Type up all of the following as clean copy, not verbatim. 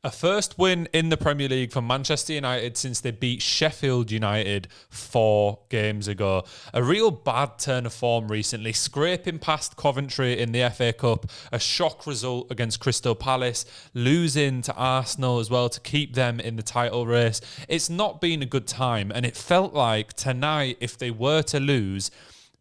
A first win in the Premier League for Manchester United since they beat Sheffield United 4 games ago. A real bad turn of form recently, scraping past Coventry in the FA Cup, a shock result against Crystal Palace, losing to Arsenal as well to keep them in the title race. It's not been a good time, and it felt like tonight, if they were to lose,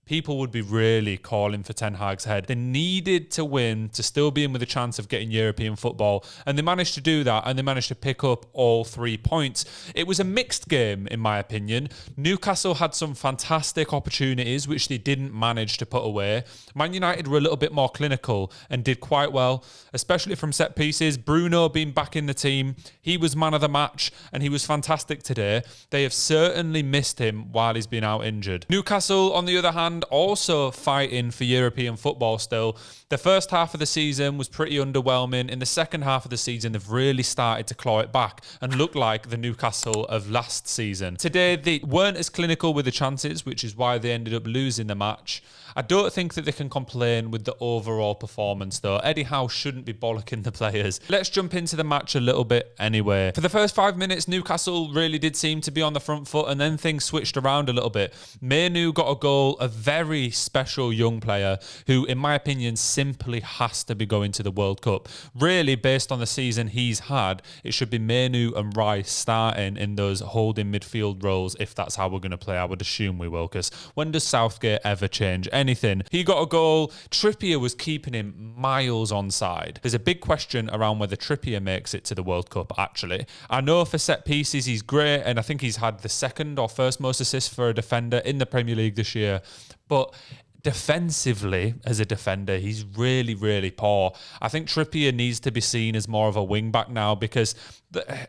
people would be really calling for Ten Hag's head. They needed to win to still be in with a chance of getting European football, and they managed to do that, and they managed to pick up all 3 points. It was a mixed game, in my opinion. Newcastle had some fantastic opportunities, which they didn't manage to put away. Man United were a little bit more clinical and did quite well, especially from set pieces. Bruno being back in the team, he was man of the match, and he was fantastic today. They have certainly missed him while he's been out injured. Newcastle, on the other hand, also fighting for European football still. The first half of the season was pretty underwhelming. In the second half of the season, they've really started to claw it back and look like the Newcastle of last season. Today, they weren't as clinical with the chances, which is why they ended up losing the match. I don't think that they can complain with the overall performance, though. Eddie Howe shouldn't be bollocking the players. Let's jump into the match a little bit anyway. For the first 5 minutes, Newcastle really did seem to be on the front foot, and then things switched around a little bit. Mainoo got a goal, a very special young player who, in my opinion, simply has to be going to the World Cup. Really, based on the season he's had, it should be Mainoo and Rice starting in those holding midfield roles if that's how we're going to play. I would assume we will, because when does Southgate ever change anything? He got a goal. Trippier was keeping him miles onside. There's a big question around whether Trippier makes it to the World Cup, actually. I know for set pieces he's great, and I think he's had the second or first most assists for a defender in the Premier League this year. But defensively, as a defender, he's really, really poor. I think Trippier needs to be seen as more of a wing-back now, because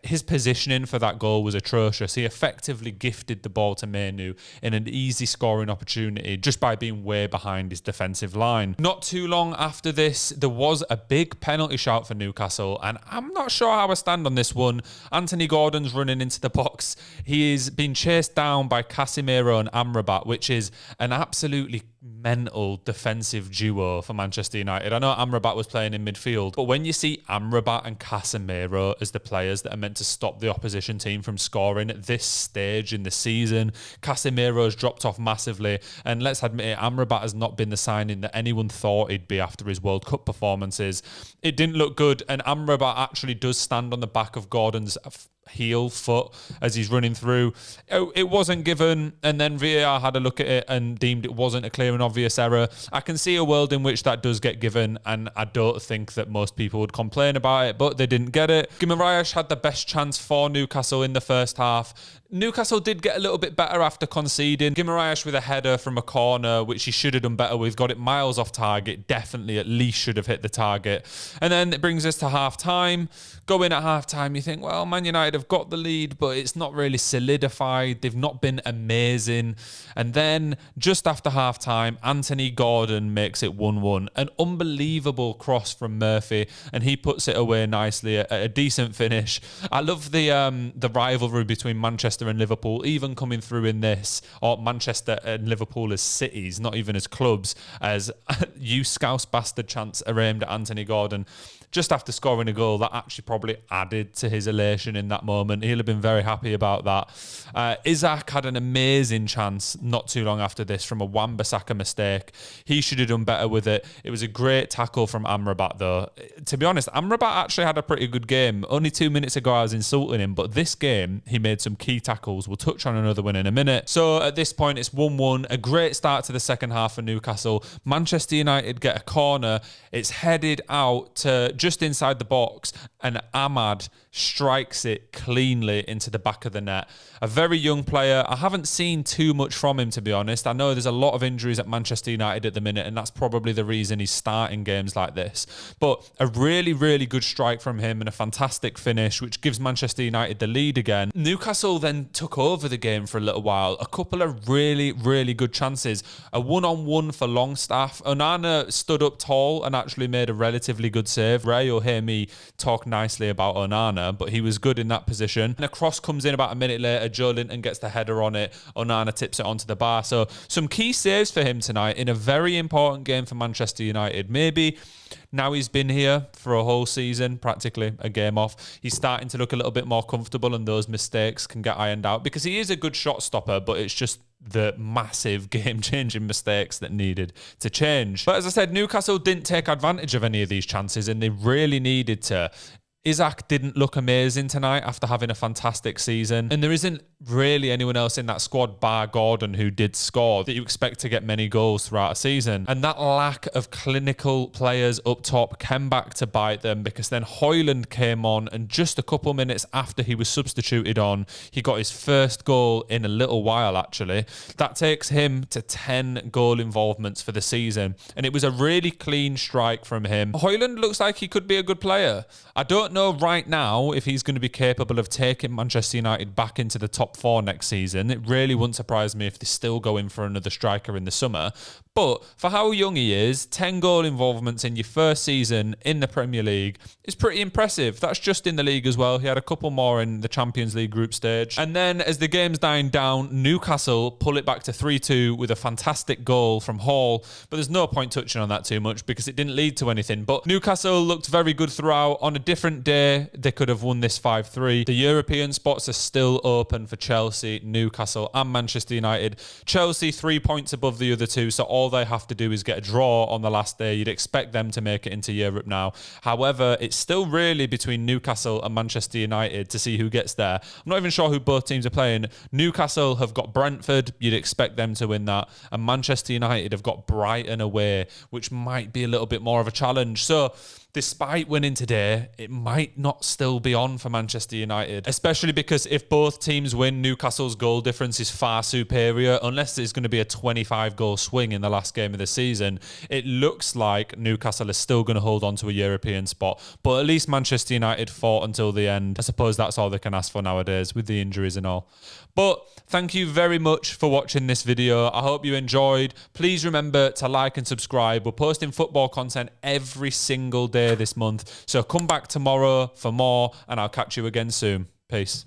his positioning for that goal was atrocious. He effectively gifted the ball to Mainoo in an easy scoring opportunity just by being way behind his defensive line. Not too long after this, there was a big penalty shout for Newcastle, and I'm not sure how I stand on this one. Anthony Gordon's running into the box. He is being chased down by Casemiro and Amrabat, which is an absolutely mental defensive duo for Manchester United. I know Amrabat was playing in midfield, but when you see Amrabat and Casemiro as the players that are meant to stop the opposition team from scoring at this stage in the season, Casemiro's dropped off massively, and let's admit it, Amrabat has not been the signing that anyone thought he'd be after his World Cup performances. It didn't look good, and Amrabat actually does stand on the back of Gordon's foot as he's running through. It wasn't given, and then VAR had a look at it and deemed it wasn't a clear and obvious error. I can see a world in which that does get given, and I don't think that most people would complain about it, but they didn't get it. Guimaraes had the best chance for Newcastle in the first half. Newcastle did get a little bit better after conceding. Guimaraes with a header from a corner, which he should have done better with, got it miles off target, definitely at least should have hit the target. And then it brings us to half-time. Go in at half-time, you think, well, Man United have got the lead, but it's not really solidified. They've not been amazing. And then just after half-time, Anthony Gordon makes it 1-1. An unbelievable cross from Murphy, and he puts it away nicely, a decent finish. I love the rivalry between Manchester and Liverpool, even coming through in this, or Manchester and Liverpool as cities, not even as clubs, as you scouse bastard chants are aimed at Anthony Gordon. Just after scoring a goal, that actually probably added to his elation in that moment. He'll have been very happy about that. Isaac had an amazing chance not too long after this from a Wan-Bissaka mistake. He should have done better with it. It was a great tackle from Amrabat, though. To be honest, Amrabat actually had a pretty good game. Only 2 minutes ago, I was insulting him, but this game, he made some key tackles. We'll touch on another one in a minute. So at this point, it's 1-1. A great start to the second half for Newcastle. Manchester United get a corner. It's headed out to just inside the box, and Ahmad strikes it cleanly into the back of the net. A very young player. I haven't seen too much from him, to be honest. I know there's a lot of injuries at Manchester United at the minute, and that's probably the reason he's starting games like this. But a really, really good strike from him and a fantastic finish, which gives Manchester United the lead again. Newcastle then then took over the game for a little while. A couple of really, really good chances. A one-on-one for Longstaff. Onana stood up tall and actually made a relatively good save. Ray, you'll hear me talk nicely about Onana, but he was good in that position. And a cross comes in about a minute later. Joe Linton gets the header on it. Onana tips it onto the bar. So some key saves for him tonight in a very important game for Manchester United. Maybe now he's been here for a whole season, practically a game off, he's starting to look a little bit more comfortable and those mistakes can get ironed out because he is a good shot stopper, but it's just the massive game-changing mistakes that needed to change. But as I said, Newcastle didn't take advantage of any of these chances and they really needed to. Isaac didn't look amazing tonight after having a fantastic season. And there isn't really anyone else in that squad, bar Gordon, who did score, that you expect to get many goals throughout a season. And that lack of clinical players up top came back to bite them because then Højlund came on and just a couple minutes after he was substituted on, he got his first goal in a little while, actually. That takes him to 10 goal involvements for the season. And it was a really clean strike from him. Højlund looks like he could be a good player. I don't know right now if he's going to be capable of taking Manchester United back into the top 4 next season. It really wouldn't surprise me if they're still going for another striker in the summer. But for how young he is, 10 goal involvements in your first season in the Premier League is pretty impressive. That's just in the league as well. He had a couple more in the Champions League group stage. And then as the game's dying down, Newcastle pull it back to 3-2 with a fantastic goal from Hall. But there's no point touching on that too much because it didn't lead to anything. But Newcastle looked very good throughout. On a different day, they could have won this 5-3. The European spots are still open for Chelsea, Newcastle and Manchester United. Chelsea 3 points above the other two, so all they have to do is get a draw on the last day. You'd expect them to make it into Europe now. However, it's still really between Newcastle and Manchester United to see who gets there. I'm not even sure who both teams are playing. Newcastle have got Brentford. You'd expect them to win that. And Manchester United have got Brighton away, which might be a little bit more of a challenge. So despite winning today, it might not still be on for Manchester United, especially because if both teams win, Newcastle's goal difference is far superior. Unless there's going to be a 25-goal swing in the last game of the season, it looks like Newcastle is still going to hold on to a European spot. But at least Manchester United fought until the end. I suppose that's all they can ask for nowadays with the injuries and all. But thank you very much for watching this video. I hope you enjoyed. Please remember to like and subscribe. We're posting football content every single day this month. So come back tomorrow for more and I'll catch you again soon. Peace.